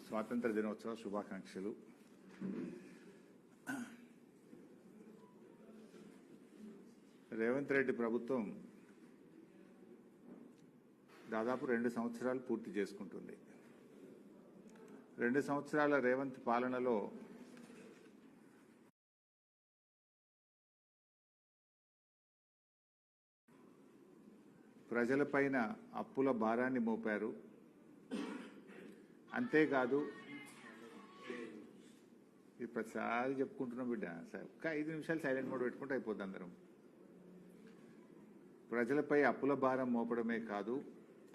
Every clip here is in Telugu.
స్వాతంత్ర దినోత్సవ శుభాకాంక్షలు. రేవంత్ రెడ్డి ప్రభుత్వం దాదాపు 2 సంవత్సరాలు పూర్తి చేసుకుంటుంది. 2 సంవత్సరాల రేవంత్ పాలనలో ప్రజలపైన అప్పుల భారాన్ని మోపారు. అంతేకాదు, ఇది ప్రతిసారి చెప్పుకుంటున్నాం బిడ్డ, ఒక 5 నిమిషాలు సైలెంట్ మోడ్ పెట్టుకుంటే అయిపోద్ది. అందరం ప్రజలపై అప్పుల భారం మోపడమే కాదు,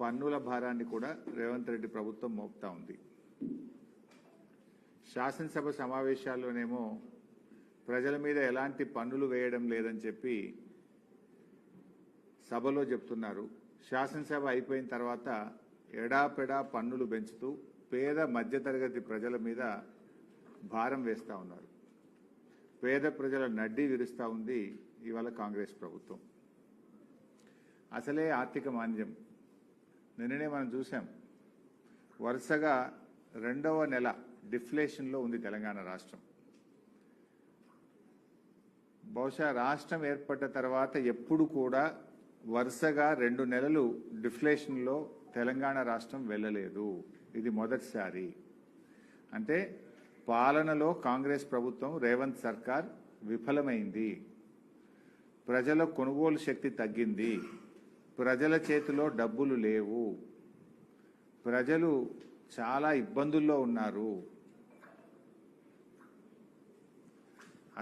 పన్నుల భారాన్ని కూడా రేవంత్ రెడ్డి ప్రభుత్వం మోపుతా ఉంది. శాసనసభ సమావేశాల్లోనేమో ప్రజల మీద ఎలాంటి పన్నులు వేయడం లేదని చెప్పి సభలో చెప్తున్నారు. శాసనసభ అయిపోయిన తర్వాత ఎడాపెడా పన్నులు పెంచుతూ పేద మధ్యతరగతి ప్రజల మీద భారం వేస్తూ ఉన్నారు. పేద ప్రజల నడ్డి విరుస్తూ ఉంది ఇవాళ కాంగ్రెస్ ప్రభుత్వం. అసలే ఆర్థిక మాంద్యం. నిన్ననే మనం చూసాం, వరుసగా 2వ నెల డిఫ్లేషన్లో ఉంది తెలంగాణ రాష్ట్రం. బహుశా రాష్ట్రం ఏర్పడ్డ తర్వాత ఎప్పుడు కూడా వరుసగా 2 నెలలు డిఫ్లేషన్లో తెలంగాణ రాష్ట్రం వెళ్ళలేదు. ఇది మొదటిసారి. అంటే పాలనలో కాంగ్రెస్ ప్రభుత్వం, రేవంత్ సర్కార్ విఫలమైంది. ప్రజల కొనుగోలు శక్తి తగ్గింది. ప్రజల చేతిలో డబ్బులు లేవు. ప్రజలు చాలా ఇబ్బందుల్లో ఉన్నారు.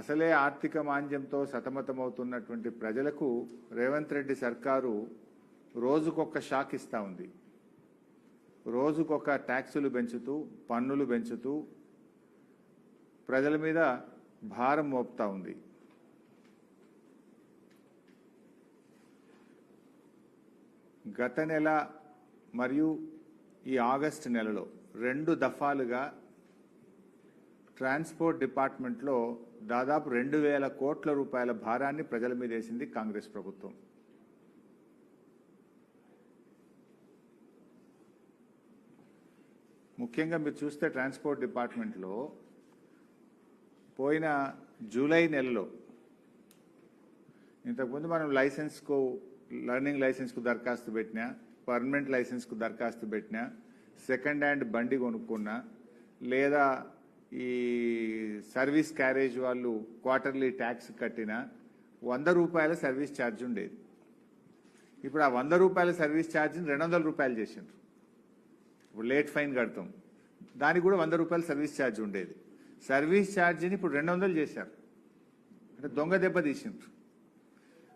అసలే ఆర్థిక మాంద్యంతో సతమతమవుతున్నటువంటి ప్రజలకు రేవంత్ రెడ్డి సర్కారు రోజుకొక షాక్ ఇస్తూ ఉంది. రోజుకొక ట్యాక్సులు పెంచుతూ, పన్నులు పెంచుతూ ప్రజల మీద భారం మోపుతా ఉంది. గత నెల మరియు ఈ ఆగస్టు నెలలో 2 దఫాలుగా ట్రాన్స్పోర్ట్ డిపార్ట్మెంట్లో దాదాపు 2,000 కోట్ల రూపాయల భారాన్ని ప్రజల మీద వేసింది కాంగ్రెస్ ప్రభుత్వం. ముఖ్యంగా మీరు చూస్తే ట్రాన్స్పోర్ట్ డిపార్ట్మెంట్లో పోయిన జూలై నెలలో, ఇంతకుముందు మనం లర్నింగ్ లైసెన్స్కు దరఖాస్తు పెట్టినా, పర్మనెంట్ లైసెన్స్కు దరఖాస్తు పెట్టినా, సెకండ్ హ్యాండ్ బండి కొనుక్కున్నా, లేదా ఈ సర్వీస్ క్యారేజ్ వాళ్ళు క్వార్టర్లీ ట్యాక్స్ కట్టినా 100 రూపాయల సర్వీస్ ఛార్జ్ ఉండేది. ఇప్పుడు ఆ 100 రూపాయల సర్వీస్ ఛార్జ్ని 200 రూపాయలు చేసిండ్రు. ఇప్పుడు లేట్ ఫైన్ కడతాం, దానికి కూడా 100 రూపాయల సర్వీస్ ఛార్జ్ ఉండేది. సర్వీస్ ఛార్జీని ఇప్పుడు 200 చేశారు. అంటే దొంగ దెబ్బ తీసిండ్రు.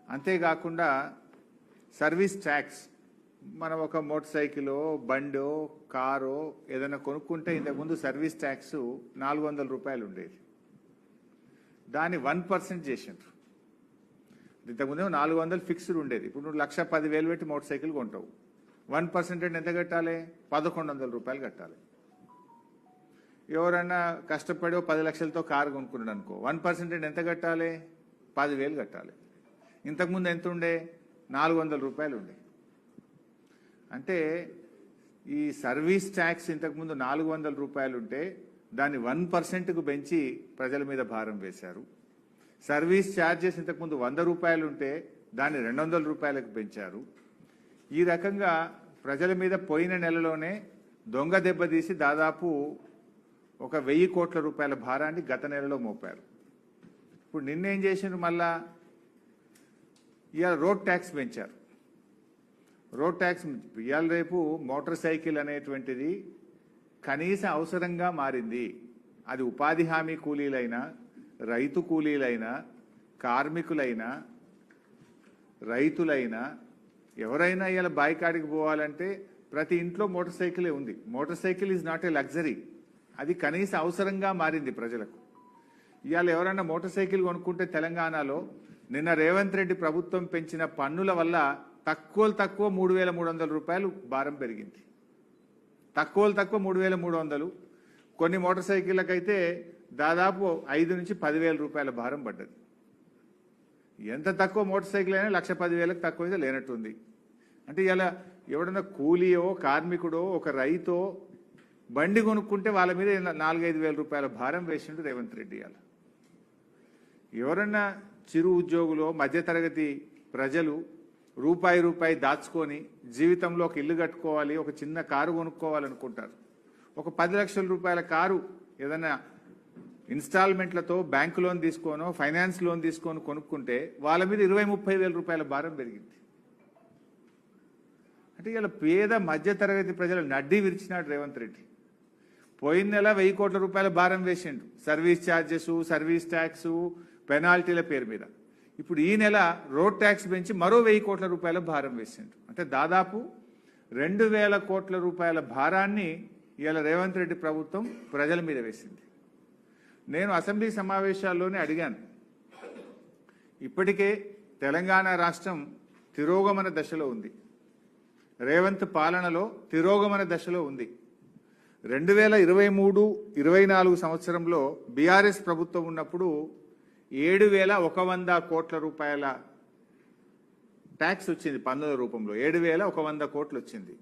అంతేకాకుండా సర్వీస్ ట్యాక్స్, మనం ఒక మోటార్ సైకిలో, బండో, కారో ఏదైనా కొనుక్కుంటే ఇంతకుముందు సర్వీస్ ట్యాక్స్ 400 రూపాయలు ఉండేది. దాన్ని 1% చేసిండ్రు. ఇంతకుముందేమో 400 ఫిక్స్డ్ ఉండేది. ఇప్పుడు నువ్వు 1,10,000 పెట్టి మోటార్ సైకిల్ కొంటావు, 1% ఎంత కట్టాలి? 1,100 రూపాయలు కట్టాలి. ఎవరన్నా కష్టపడి 10 లక్షలతో కారు కొనుక్కున్నాడు అనుకో, 1% ఎంత కట్టాలి? 10,000 కట్టాలి. ఇంతకుముందు ఎంత ఉండే? 400 రూపాయలు ఉండే. అంటే ఈ సర్వీస్ ట్యాక్స్ ఇంతకుముందు 400 రూపాయలు ఉంటే దాన్ని 1%కు పెంచి ప్రజల మీద భారం వేశారు. సర్వీస్ ఛార్జెస్ ఇంతకుముందు 100 రూపాయలు ఉంటే దాన్ని 200 రూపాయలకు పెంచారు. ఈ రకంగా ప్రజల మీద పోయిన నెలలోనే దొంగ దెబ్బతీసి దాదాపు ఒక 1,000 కోట్ల రూపాయల భారాన్ని గత నెలలో మోపారు. ఇప్పుడు నిన్నేం చేసిండ్రు? మళ్ళా ఇవాళ రోడ్ ట్యాక్స్ పెంచారు. రోడ్ ట్యాక్స్ ఇవాళ రేపు మోటార్ సైకిల్ అనేటువంటిది కనీస అవసరంగా మారింది. అది ఉపాధి హామీ కూలీలైనా, రైతు కూలీలైనా, కార్మికులైనా, రైతులైనా, ఎవరైనా ఇవాళ బాయికాడికి పోవాలంటే ప్రతి ఇంట్లో మోటార్ సైకిలే ఉంది. Motor cycle is not a luxury, అది కనీస అవసరంగా మారింది ప్రజలకు. ఇవాళ ఎవరైనా మోటార్ సైకిల్ కొనుక్కుంటే తెలంగాణలో నిన్న రేవంత్ రెడ్డి ప్రభుత్వం పెంచిన పన్నుల వల్ల తక్కువ 3,300 రూపాయలు భారం పెరిగింది. తక్కువ 3,300. కొన్ని మోటార్ సైకిళ్ళకైతే దాదాపు 5 నుంచి 10,000 రూపాయల భారం పడ్డది. ఎంత తక్కువ మోటార్ సైకిల్ అయినా 1,10,000కు తక్కువ అయితే లేనట్టుంది. అంటే ఇలా ఎవడన్నా కూలీయో, కార్మికుడో, ఒక రైతో బండి కొనుక్కుంటే వాళ్ళ మీద 4-5 వేల రూపాయల భారం వేసిండు రేవంత్ రెడ్డి. అలా ఎవరన్నా చిరు ఉద్యోగులు మధ్యతరగతి ప్రజలు రూపాయి దాచుకొని జీవితంలో ఒక ఇల్లు కట్టుకోవాలి, ఒక చిన్న కారు కొనుక్కోవాలనుకుంటారు. ఒక 10 లక్షల రూపాయల కారు ఏదైనా ఇన్స్టాల్మెంట్లతో బ్యాంకు లోన్ తీసుకోనో ఫైనాన్స్ లోన్ తీసుకొని కొనుక్కుంటే వాళ్ళ మీద 20-30 వేల రూపాయల భారం పెరిగింది. అంటే ఇలా పేద మధ్యతరగతి ప్రజలు నడ్డి విరిచినాడు రేవంత్ రెడ్డి. పోయిన నెల 1000 కోట్ల రూపాయల భారం వేసిండు సర్వీస్ ఛార్జెస్, సర్వీస్ ట్యాక్స్, పెనాల్టీల పేరు మీద. ఇప్పుడు ఈ నెల రోడ్ ట్యాక్స్ పెంచి మరో 1000 కోట్ల రూపాయల భారం వేసిండు. అంటే దాదాపు 2000 కోట్ల రూపాయల భారాన్ని ఇవాళ రేవంత్ రెడ్డి ప్రభుత్వం ప్రజల మీద వేసింది. నేను అసెంబ్లీ సమావేశాల్లోనే అడిగాను, ఇప్పటికే తెలంగాణ రాష్ట్రం తిరోగమన దశలో ఉంది, రేవంత్ పాలనలో తిరోగమన దశలో ఉంది. 2023-24 సంవత్సరంలో బీఆర్ఎస్ ప్రభుత్వం ఉన్నప్పుడు 7,100 కోట్ల రూపాయల ట్యాక్స్ వచ్చింది, పన్నుల రూపంలో 7,100 కోట్లు వచ్చింది.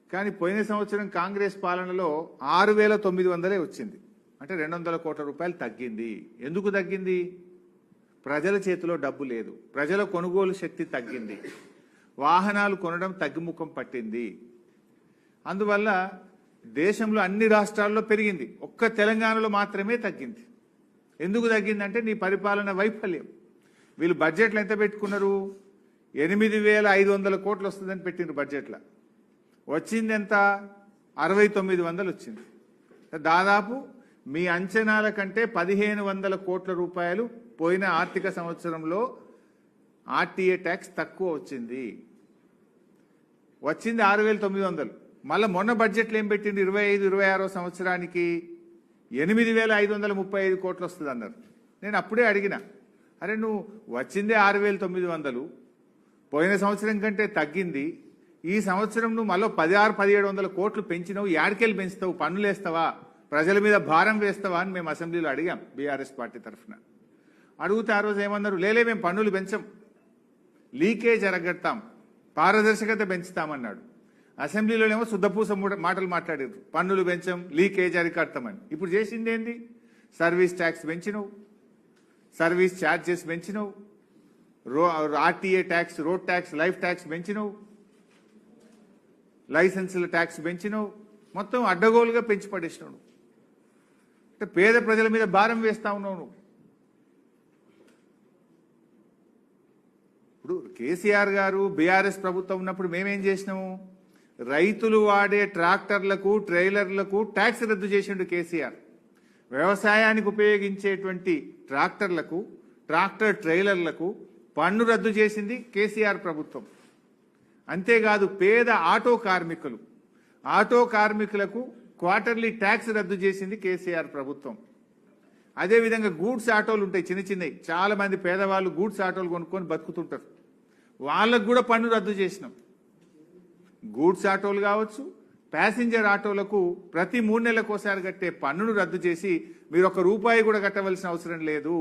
కానీ పోయిన సంవత్సరం కాంగ్రెస్ పాలనలో 6,900 వచ్చింది. అంటే 200 కోట్ల రూపాయలు తగ్గింది. ఎందుకు తగ్గింది? ప్రజల చేతిలో డబ్బు లేదు, ప్రజల కొనుగోలు శక్తి తగ్గింది, వాహనాలు కొనడం తగ్గుముఖం పట్టింది. అందువల్ల దేశంలో అన్ని రాష్ట్రాల్లో పెరిగింది, ఒక్క తెలంగాణలో మాత్రమే తగ్గింది. ఎందుకు తగ్గిందంటే నీ పరిపాలన వైఫల్యం. వీళ్ళు బడ్జెట్లు ఎంత పెట్టుకున్నారు? 8,500 కోట్లు వస్తుందని పెట్టినారు బడ్జెట్లో. వచ్చింది ఎంత? 6,900 వచ్చింది. దాదాపు మీ అంచనాల కంటే 1,500 కోట్ల రూపాయలు పోయిన ఆర్థిక సంవత్సరంలో ఆర్టీఏ ట్యాక్స్ తక్కువ వచ్చింది. 6,900. మళ్ళీ మొన్న బడ్జెట్లో ఏం పెట్టింది? 25-26 సంవత్సరానికి 8,535 కోట్లు వస్తుంది అన్నారు. నేను అప్పుడే అడిగిన, అరే నువ్వు వచ్చిందే 6,900, పోయిన సంవత్సరం కంటే తగ్గింది, ఈ సంవత్సరం నువ్వు మళ్ళీ 16-1700 కోట్లు పెంచినావు, యాడికెళ్ళి పెంచుతావు? పన్నులు వేస్తావా? ప్రజల మీద భారం వేస్తావా అని మేము అసెంబ్లీలో అడిగాం బీఆర్ఎస్ పార్టీ తరఫున. అడిగితే ఆ రోజు ఏమన్నారు? లేలే మేము పన్నులు పెంచం, లీకేజ్ అరగడతాం, పారదర్శకత పెంచుతామన్నాడు. అసెంబ్లీలోనేమో శుద్ధపూస మాటలు మాట్లాడారు, పన్నులు పెంచం, లీకేజ్ అరికడతామని. ఇప్పుడు చేసింది ఏంది? సర్వీస్ ట్యాక్స్ పెంచినవు, సర్వీస్ ఛార్జెస్ పెంచినవు, RTA tax, road tax, life tax పెంచినవు, లైసెన్సుల ట్యాక్స్ పెంచినవు, మొత్తం అడ్డగోలుగా పెంచి పడేసినావు. అంటే పేద ప్రజల మీద భారం వేస్తా ఉన్నావు నువ్వు. ఇప్పుడు కేసీఆర్ గారు బీఆర్ఎస్ ప్రభుత్వం ఉన్నప్పుడు మేమేం చేసినాము? రైతులు వాడే ట్రాక్టర్లకు, ట్రైలర్లకు ట్యాక్స్ రద్దు చేసిండు కేసీఆర్. వ్యవసాయానికి ఉపయోగించేటువంటి ట్రాక్టర్లకు, ట్రాక్టర్ ట్రైలర్లకు పన్ను రద్దు చేసింది కేసీఆర్ ప్రభుత్వం. అంతేకాదు పేద ఆటో కార్మికులకు క్వార్టర్లీ ట్యాక్స్ రద్దు చేసింది కేసీఆర్ ప్రభుత్వం. అదేవిధంగా గూడ్స్ ఆటోలు ఉంటాయి, చిన్న చిన్నవి, చాలా మంది పేదవాళ్ళు గూడ్స్ ఆటోలు కొనుక్కొని బతుకుతుంటారు, వాళ్ళకు కూడా పన్ను రద్దు చేసినాం. గూడ్స్ ఆటోలు కావచ్చు, ప్యాసింజర్ ఆటోలకు ప్రతి 3 నెలలకోసారి కట్టే పన్నును రద్దు చేసి మీరు ₹1 కూడా కట్టవలసిన అవసరం లేదు.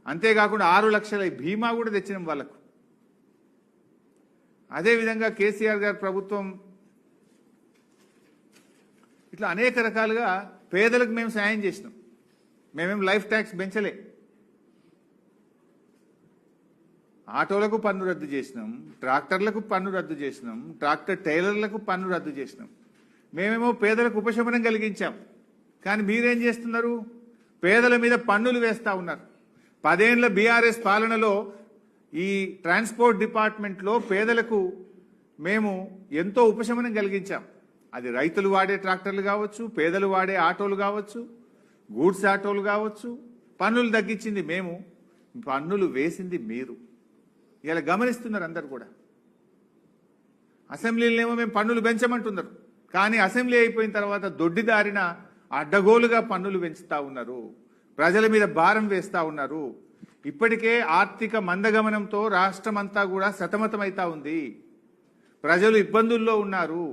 అంతేకాకుండా 6 లక్షల బీమా కూడా తెచ్చినాం వాళ్ళకు. అదేవిధంగా కేసీఆర్ గారి ప్రభుత్వం ఇట్లా అనేక రకాలుగా పేదలకు మేము సాయం చేసినాం. మేమేం లైఫ్ ట్యాక్స్ పెంచలే. ఆటోలకు పన్ను రద్దు చేసినాం, ట్రాక్టర్లకు పన్ను రద్దు చేసినాం, ట్రాక్టర్ టైలర్లకు పన్ను రద్దు చేసినాం. మేమేమో పేదలకు ఉపశమనం కలిగించాం. కానీ మీరేం చేస్తున్నారు? పేదల మీద పన్నులు వేస్తా ఉన్నారు. 10 ఏళ్ల బీఆర్ఎస్ పాలనలో ఈ ట్రాన్స్పోర్ట్ డిపార్ట్మెంట్లో పేదలకు మేము ఎంతో ఉపశమనం కలిగించాం. అది రైతులు వాడే ట్రాక్టర్లు కావచ్చు, పేదలు వాడే ఆటోలు కావచ్చు, గూడ్స్ ఆటోలు కావచ్చు. పన్నులు తగ్గించింది మేము, పన్నులు వేసింది మీరు. ఇలా గమనిస్తున్నారు అందరు కూడా. అసెంబ్లీలోనేమో మేము పన్నులు పెంచమంటున్నారు, కానీ అసెంబ్లీ అయిపోయిన తర్వాత దొడ్డిదారిన అడ్డగోలుగా పన్నులు పెంచుతా ఉన్నారు, ప్రజల మీద భారం వేస్తా ఉన్నారు. ఇప్పటికే ఆర్థిక మందగమనంతో రాష్ట్రమంతా కూడా సతమతమైతా ఉంది, ప్రజలు ఇబ్బందుల్లో ఉన్నారు,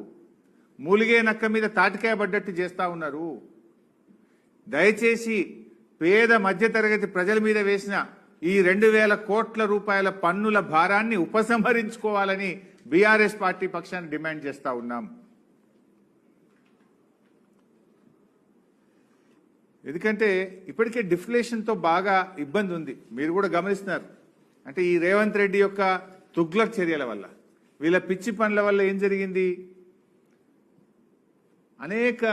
మూలిగే నక్క మీద తాటికాయ పడ్డట్టు చేస్తా ఉన్నారు. దయచేసి పేద మధ్యతరగతి ప్రజల మీద వేసిన ఈ 2,000 కోట్ల రూపాయల పన్నుల భారాన్ని ఉపసంహరించుకోవాలని బీఆర్ఎస్ పార్టీ పక్షాన్ని డిమాండ్ చేస్తా ఉన్నాం. ఎందుకంటే ఇప్పటికే డిఫ్లేషన్తో బాగా ఇబ్బంది ఉంది, మీరు కూడా గమనిస్తున్నారు. అంటే ఈ రేవంత్ రెడ్డి యొక్క తుగ్లక్ చర్యల వల్ల, వీళ్ళ పిచ్చి పనుల వల్ల ఏం జరిగింది, అనేక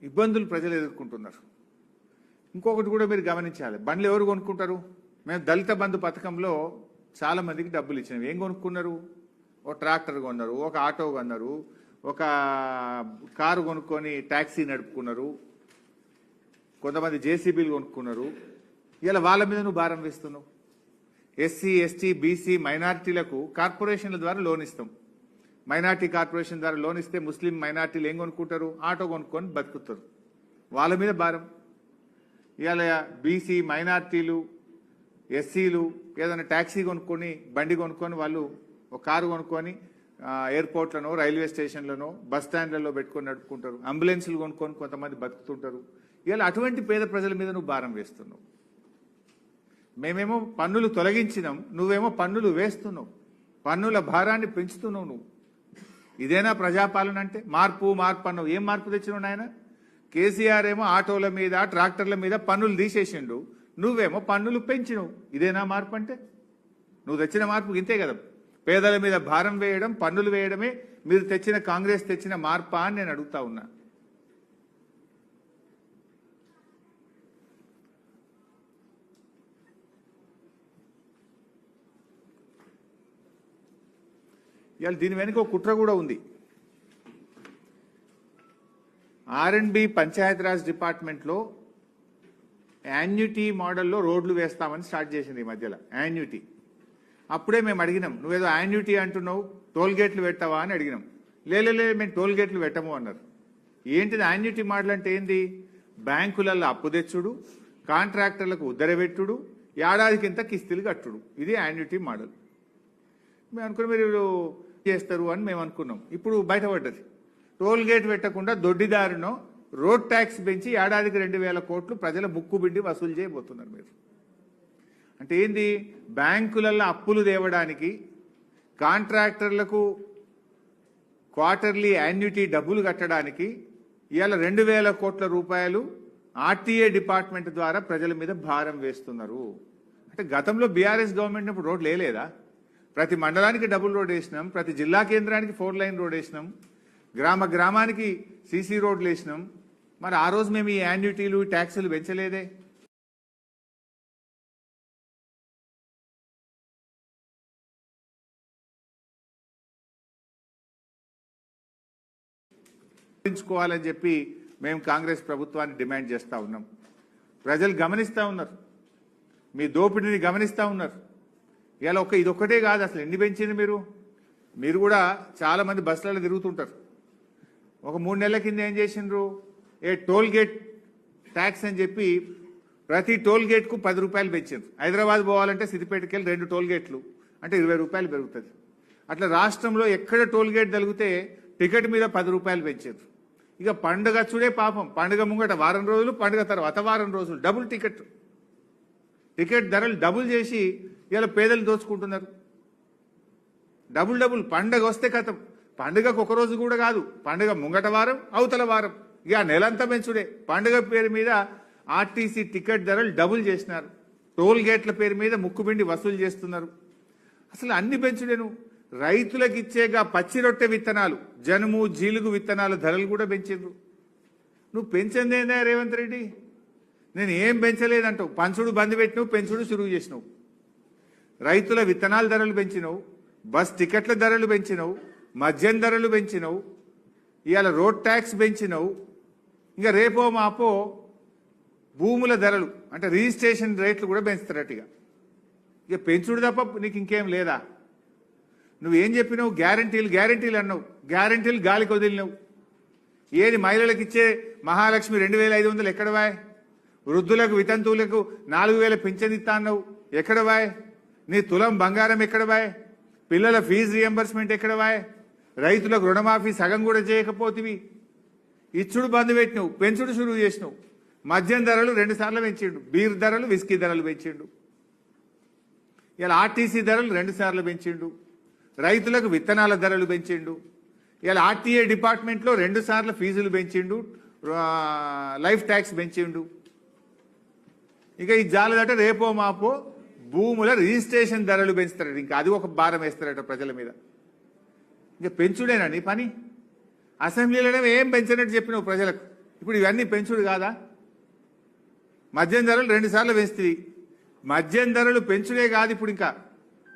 ఇబ్బందులు ప్రజలు ఎదుర్కొంటున్నారు. ఇంకొకటి కూడా మీరు గమనించాలి, బండ్లు ఎవరు కొనుక్కుంటారు? మేము దళిత బంధు పథకంలో చాలా మందికి డబ్బులు ఇచ్చినాం. ఏం కొనుక్కున్నారు? ఒక ట్రాక్టర్ కొన్నారు, ఒక ఆటో కొన్నారు, ఒక కారు కొనుక్కొని ట్యాక్సీ నడుపుకున్నారు, కొంతమంది జేసీబీలు కొనుక్కున్నారు. ఇలా వాళ్ళ మీద నువ్వు భారం వేస్తున్నావు. ఎస్సీ, ఎస్టీ, బీసీ, మైనార్టీలకు కార్పొరేషన్ల ద్వారా లోన్ ఇస్తాం. మైనార్టీ కార్పొరేషన్ ద్వారా లోన్ ఇస్తే ముస్లిం మైనార్టీలు ఏం కొనుక్కుంటారు? ఆటో కొనుక్కొని బతుకుతారు. వాళ్ళ మీద భారం. ఇవాళ బీసీ, మైనార్టీలు, ఎస్సీలు ఏదైనా ట్యాక్సీ కొనుక్కొని, బండి కొనుక్కొని, వాళ్ళు ఒక కారు కొనుక్కొని ఎయిర్పోర్ట్లను, రైల్వే స్టేషన్లను, బస్ స్టాండ్లలో పెట్టుకొని నడుపుకుంటారు. అంబులెన్సులు కొనుక్కొని కొంతమంది బతుకుతుంటారు. ఇవాళ అటువంటి పేద ప్రజల మీద నువ్వు భారం వేస్తున్నావు. మేమేమో పన్నులు తొలగించినాం, నువ్వేమో పన్నులు వేస్తున్నావు. పన్నుల భారాన్ని పెంచుతున్నావు నువ్వు. ఇదేనా ప్రజాపాలన అంటే? మార్పు మార్పు అన్నావు. ఏం మార్పు తెచ్చినావు నాయన? కేసీఆర్ ఏమో ఆటోల మీద, ట్రాక్టర్ల మీద పన్నులు తీసేసిండు, నువ్వేమో పన్నులు పెంచినవు. ఇదేనా మార్పు అంటే? నువ్వు తెచ్చిన మార్పు ఇంతే కదా. పేదల మీద భారం వేయడం, పన్నులు వేయడమే మీరు తెచ్చిన, కాంగ్రెస్ తెచ్చిన మార్పా అని నేను అడుగుతా ఉన్నా. ఇవాళ దీని వెనుక ఒక కుట్ర కూడా ఉంది. ఆర్ఎండ్బి పంచాయతీరాజ్ డిపార్ట్మెంట్లో యాన్యుటీ మోడల్లో రోడ్లు వేస్తామని స్టార్ట్ చేసింది ఈ మధ్యలో. యాన్యుటీ అప్పుడే మేము అడిగినాం, నువ్వేదో యాన్యుటీ అంటున్నావు, టోల్ గేట్లు పెట్టావా అని అడిగినాం. లేలే మేము టోల్ గేట్లు పెట్టము అన్నారు. ఏంటిది యాన్యుటీ మోడల్ అంటే? ఏంది? బ్యాంకులలో అప్పు తెచ్చుడు, కాంట్రాక్టర్లకు ఉద్దరబెట్టుడు, ఏడాదికింత కిస్తీలు కట్టుడు. ఇది యాన్యుటీ మోడల్. మేము అనుకున్నాం మీరు చేస్తారు అని మేము అనుకున్నాం. ఇప్పుడు బయటపడ్డది. టోల్ గేట్ పెట్టకుండా దొడ్డిదారునో రోడ్ ట్యాక్స్ పెంచి ఏడాదికి 2,000 కోట్లు ప్రజల ముక్కుబిండి వసూలు చేయబోతున్నారు మీరు. అంటే ఏంది? బ్యాంకులలో అప్పులు తేవడానికి, కాంట్రాక్టర్లకు క్వార్టర్లీ యాన్యుటీ డబ్బులు కట్టడానికి ఇవాళ 2,000 కోట్ల రూపాయలు ఆర్టీఏ డిపార్ట్మెంట్ ద్వారా ప్రజల మీద భారం వేస్తున్నారు. అంటే గతంలో బీఆర్ఎస్ గవర్నమెంట్ ఇప్పుడు రోడ్లు వేయలేదా? ప్రతి మండలానికి డబుల్ రోడ్ వేసినాం, ప్రతి జిల్లా కేంద్రానికి 4 లైన్ రోడ్ వేసినాం, గ్రామ గ్రామానికి సీసీ రోడ్లు వేసినాం. మరి ఆ రోజు మేము ఈ యాన్యుటీలు, ట్యాక్సులు పెంచలేదే? పెంచుకోవాలని చెప్పి మేము కాంగ్రెస్ ప్రభుత్వాన్ని డిమాండ్ చేస్తూ ఉన్నాం. ప్రజలు గమనిస్తూ ఉన్నారు, మీ దోపిడీని గమనిస్తూ ఉన్నారు. ఇలా ఇదొక్కటే కాదు, అసలు ఎన్ని పెంచింది మీరు కూడా చాలా మంది బస్సులలో తిరుగుతుంటారు. ఒక 3 నెలల కింద ఏం చేసిండ్రు? టోల్ గేట్ ట్యాక్స్ అని చెప్పి ప్రతి టోల్ గేట్కు 10 రూపాయలు పెంచారు. హైదరాబాద్ పోవాలంటే సిద్దిపేటకి వెళ్ళి 2 టోల్ గేట్లు అంటే 20 రూపాయలు పెరుగుతుంది. అట్లా రాష్ట్రంలో ఎక్కడ టోల్ గేట్ తగిలితే టికెట్ మీద 10 రూపాయలు పెంచారు. ఇక పండుగ చూడే పాపం, పండుగ ముంగట వారం రోజులు, పండుగ తర్వాత వారం రోజులు డబుల్ టికెట్ ధరలు డబుల్ చేసి ఇలా పేదలు దోచుకుంటున్నారు. డబుల్ పండుగ వస్తే కథం. పండుగకు ఒక రోజు కూడా కాదు, పండుగ ముంగట వారం, అవతల వారం, ఇక నెలంతా పెంచుడే. పండుగ పేరు మీద ఆర్టీసీ టికెట్ ధరలు డబుల్ చేసినారు. టోల్ గేట్ల పేరు మీద ముక్కుబిండి వసూలు చేస్తున్నారు. అసలు అన్ని పెంచుడేను. రైతులకు ఇచ్చేగా పచ్చి రొట్టె విత్తనాలు, జనుము, జీలుగు విత్తనాల ధరలు కూడా పెంచారు. నువ్వు పెంచిందేందా రేవంత్ రెడ్డి? నేను ఏం పెంచలేదంటావు. పంచుడు బంద్ పెట్టినావు, పెంచుడు సురువు చేసినావు. రైతుల విత్తనాల ధరలు పెంచినావు, బస్ టికెట్ల ధరలు పెంచినావు, మద్యం ధరలు పెంచినావు, ఇవాళ రోడ్ ట్యాక్స్ పెంచినావు. ఇంకా రేపో మాపో భూముల ధరలు అంటే రిజిస్ట్రేషన్ రేట్లు కూడా పెంచుతారట. ఇక పెంచుడు తప్ప నీకు ఇంకేం లేదా? నువ్వేం చెప్పినావు? గ్యారంటీలు అన్నావు. గ్యారంటీలు గాలికి వదిలినావు. ఏది మహిళలకు ఇచ్చే మహాలక్ష్మి 2,500 ఎక్కడ వాయ్? వృద్ధులకు, వితంతువులకు 4,000 పింఛన్ ఇస్తా అన్నావు, ఎక్కడ వాయ్? నీ తులం బంగారం ఎక్కడ వాయ్? పిల్లల ఫీజు రియంబర్స్మెంట్ ఎక్కడ వాయ్? రైతులకు రుణమాఫీ సగం కూడా చేయకపోతివి. ఇచ్చుడు బంద్ పెట్టినావు, పెంచుడు షురువు చేసినావు. మద్యం ధరలు 2 సార్లు పెంచిండు, బీర్ ధరలు, విస్కీ ధరలు పెంచిండు. ఇలా ఆర్టీసీ ధరలు 2 సార్లు పెంచిండు. రైతులకు విత్తనాల ధరలు పెంచిండు. ఇలా ఆర్టీఏ డిపార్ట్మెంట్లో 2 సార్లు ఫీజులు పెంచిండు, లైఫ్ ట్యాక్స్ పెంచిండు. ఇక ఈ జాలదట రేపో మాపో భూముల రిజిస్ట్రేషన్ ధరలు పెంచుతారట. ఇంకా అది ఒక భారం వేస్తారట ప్రజల మీద. ఇంకా పెంచుడేనండి పని. అసెంబ్లీలోనే ఏం పెంచినట్టు చెప్పినావు ప్రజలకు. ఇప్పుడు ఇవన్నీ పెంచుడు కాదా? మద్యం ధరలు 2 సార్లు పెంచుతుంది. మద్యం ధరలు పెంచుడే కాదు, ఇప్పుడు ఇంకా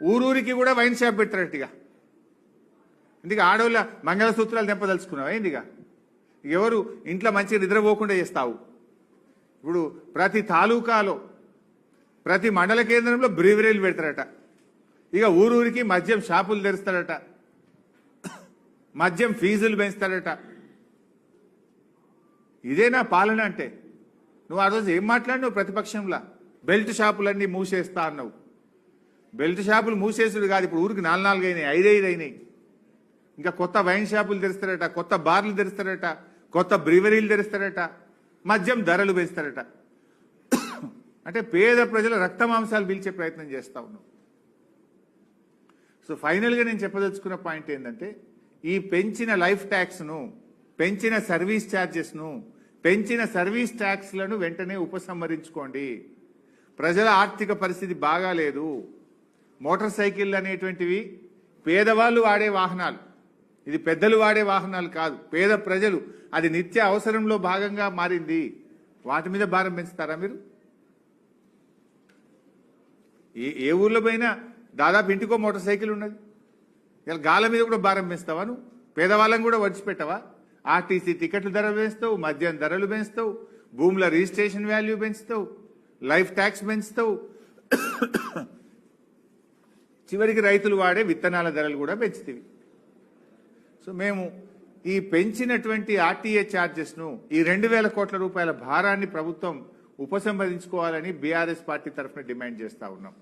ఊరూరికి కూడా వైన్ షాప్ పెడతారట. ఇక ఇందుకు ఆడవాళ్ళ మంగళసూత్రాలు తెంపదలుచుకున్నావు ఏందిగా? ఎవరు ఇంట్లో మంచిగా నిద్రపోకుండా చేస్తావు. ఇప్పుడు ప్రతి తాలూకాలో ప్రతి మండల కేంద్రంలో బ్రీవరీలు పెడతారట. ఇక ఊరూరికి మద్యం షాపులు తెరుస్తారట. మద్యం ఫీజులు పెంచుతారట. ఇదేనా పాలన అంటే? నువ్వు ఆ రోజు ఏం మాట్లాడినావు ప్రతిపక్షంలో? బెల్ట్ షాపులన్నీ మూసేస్తా అన్నావు. బెల్ట్ షాపులు మూసేసుడు కాదు, ఇప్పుడు ఊరికి 4 అయినాయి, 5 అయినాయి. ఇంకా కొత్త వైన్ షాపులు తెరుస్తారట, కొత్త బార్లు తెరుస్తారట, కొత్త బ్రీవరీలు తెరుస్తారట, మద్యం ధరలు పెంచుతారట. అంటే పేద ప్రజల రక్త మాంసాలు పీల్చే ప్రయత్నం చేస్తా ఉన్నావు. సో ఫైనల్గా నేను చెప్పదలుచుకున్న పాయింట్ ఏంటంటే, ఈ పెంచిన లైఫ్ ట్యాక్స్ను, పెంచిన సర్వీస్ ఛార్జెస్ను, పెంచిన సర్వీస్ ట్యాక్స్లను వెంటనే ఉపసంహరించుకోండి. ప్రజల ఆర్థిక పరిస్థితి బాగాలేదు. మోటార్ సైకిళ్ళు అనేటువంటివి పేదవాళ్ళు వాడే వాహనాలు, ఇది పెద్దలు వాడే వాహనాలు కాదు. పేద ప్రజలు అది నిత్య అవసరంలో భాగంగా మారింది. వాటి మీద భారం పెంచుతారా మీరు? ఏ ఊర్లో పోయినా దాదాపు ఇంటికో మోటార్ సైకిల్ ఉన్నది. ఇలా గాల మీద కూడా భారం పెంచుతావా నువ్వు? పేదవాళ్ళని కూడా వడిచిపెట్టవా? ఆర్టీసీ టికెట్ల ధరలు పెంచుతావు, మద్యం ధరలు పెంచుతావు, భూముల రిజిస్ట్రేషన్ వాల్యూ పెంచుతావు, లైఫ్ ట్యాక్స్ పెంచుతావు, చివరికి రైతులు వాడే విత్తనాల ధరలు కూడా పెంచుతీవి. సో మేము ఈ పెంచినటువంటి ఆర్టీఏ ఛార్జెస్ను, ఈ 2,000 కోట్ల రూపాయల భారాన్ని ప్రభుత్వం ఉపసంహరించుకోవాలని బీఆర్ఎస్ పార్టీ తరఫున డిమాండ్ చేస్తా ఉన్నాం.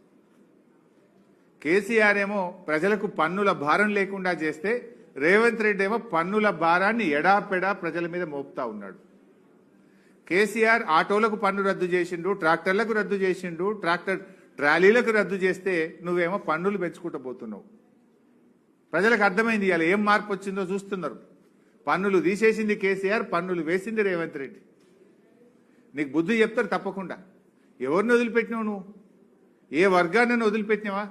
కేసీఆర్ ఏమో ప్రజలకు పన్నుల భారం లేకుండా చేస్తే, రేవంత్ రెడ్డి ఏమో పన్నుల భారాన్ని ఎడాపెడా ప్రజల మీద మోపుతా ఉన్నాడు. కేసీఆర్ ఆటోలకు పన్ను రద్దు చేసిండు, ట్రాక్టర్లకు రద్దు చేసిండు, ట్రాలీలకు రద్దు చేస్తే నువ్వేమో పన్నులు పెంచుకుంటూ పోతున్నావు. ప్రజలకు అర్థమైంది, ఇవాళ ఏం మార్పు వచ్చిందో చూస్తున్నారు. పన్నులు తీసేసింది కేసీఆర్, పన్నులు వేసింది రేవంత్ రెడ్డి. నీకు బుద్ధి చెప్తారు తప్పకుండా. ఎవరిని వదిలిపెట్టినావు నువ్వు? ఏ వర్గాన్ని వదిలిపెట్టినావా?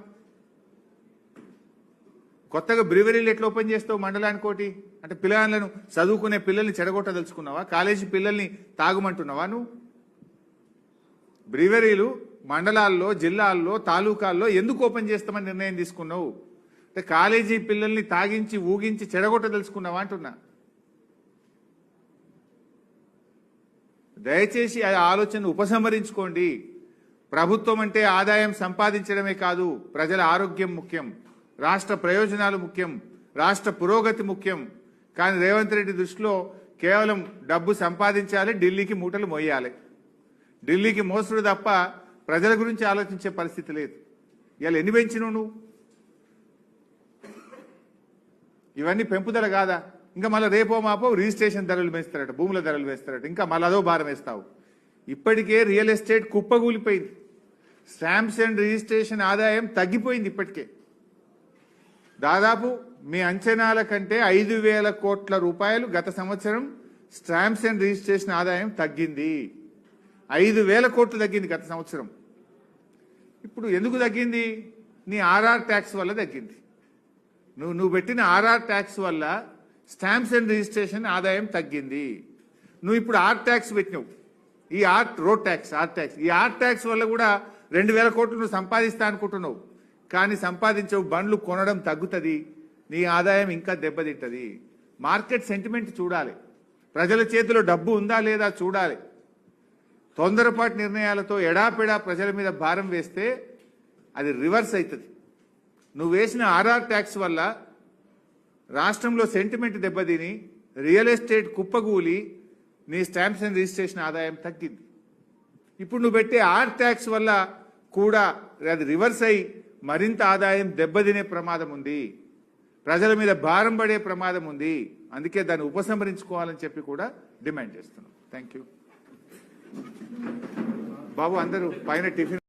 కొత్తగా బ్రీవరీలు ఎట్లా ఓపెన్ చేస్తావు మండలానికోటి? అంటే పిల్లలను, చదువుకునే పిల్లల్ని చెడగొట్టదలుచుకున్నావా? కాలేజీ పిల్లల్ని తాగుమంటున్నావా నువ్వు? బ్రీవరీలు మండలాల్లో, జిల్లాల్లో, తాలూకాల్లో ఎందుకు ఓపెన్ చేస్తామని నిర్ణయం తీసుకున్నావు? అంటే కాలేజీ పిల్లల్ని తాగించి ఊగించి చెడగొట్టదలుచుకున్నావా అంటున్నా. దయచేసి ఆ ఆలోచన ఉపసంహరించుకోండి. ప్రభుత్వం అంటే ఆదాయం సంపాదించడమే కాదు, ప్రజల ఆరోగ్యం ముఖ్యం, రాష్ట్ర ప్రయోజనాలు ముఖ్యం, రాష్ట్ర పురోగతి ముఖ్యం. కానీ రేవంత్ రెడ్డి దృష్టిలో కేవలం డబ్బు సంపాదించాలి, ఢిల్లీకి మూటలు మోయాలి. ఢిల్లీకి మోసుడు తప్ప ప్రజల గురించి ఆలోచించే పరిస్థితి లేదు. ఇవాళ ఎన్ని పెంచినావు నువ్వు? ఇవన్నీ పెంపుదల కాదా? ఇంకా మళ్ళీ రేపో మాపో రిజిస్ట్రేషన్ ధరలు పెంచుతారట, భూముల ధరలు వేస్తారట, ఇంకా మళ్ళీ అదో భారం వేస్తావు. ఇప్పటికే రియల్ ఎస్టేట్ కుప్పగూలిపోయింది. స్టాంప్స్ అండ్ రిజిస్ట్రేషన్ ఆదాయం తగ్గిపోయింది. ఇప్పటికే దాదాపు మీ అంచనాల కంటే 5,000 కోట్ల రూపాయలు గత సంవత్సరం స్టాంప్స్ అండ్ రిజిస్ట్రేషన్ ఆదాయం తగ్గింది. 5,000 కోట్లు తగ్గింది గత సంవత్సరం. ఇప్పుడు ఎందుకు తగ్గింది? నీ ఆర్ఆర్ ట్యాక్స్ వల్ల తగ్గింది. నువ్వు పెట్టిన ఆర్ఆర్ ట్యాక్స్ వల్ల స్టాంప్స్ అండ్ రిజిస్ట్రేషన్ ఆదాయం తగ్గింది. నువ్వు ఇప్పుడు ఆర్ ట్యాక్స్ పెట్టినావు, ఈ రోడ్ ట్యాక్స్, ఈ ఆర్ ట్యాక్స్ వల్ల కూడా 2,000 కోట్లు నువ్వు సంపాదిస్తా అనుకుంటున్నావు. కానీ సంపాదించవు, బండ్లు కొనడం తగ్గుతుంది, నీ ఆదాయం ఇంకా దెబ్బతింటది. మార్కెట్ సెంటిమెంట్ చూడాలి, ప్రజల చేతిలో డబ్బు ఉందా లేదా చూడాలి. తొందరపాటు నిర్ణయాలతో ఎడాపెడా ప్రజల మీద భారం వేస్తే అది రివర్స్ అవుతుంది. నువ్వు వేసిన ఆర్ఆర్ ట్యాక్స్ వల్ల రాష్ట్రంలో సెంటిమెంట్ దెబ్బతిని రియల్ ఎస్టేట్ కుప్పగూలి నీ స్టాంప్స్ అండ్ రిజిస్ట్రేషన్ ఆదాయం తగ్గింది. ఇప్పుడు నువ్వు పెట్టే ఆర్ ట్యాక్స్ వల్ల కూడా అది రివర్స్ అయి మరింత ఆదాయం దెబ్బతినే ప్రమాదం ఉంది, ప్రజల మీద భారం పడే ప్రమాదం ఉంది. అందుకే దాన్ని ఉపసంహరించుకోవాలని చెప్పి కూడా డిమాండ్ చేస్తున్నాం. థ్యాంక్ యూ బాబు. అందరూ పైన టిఫిన్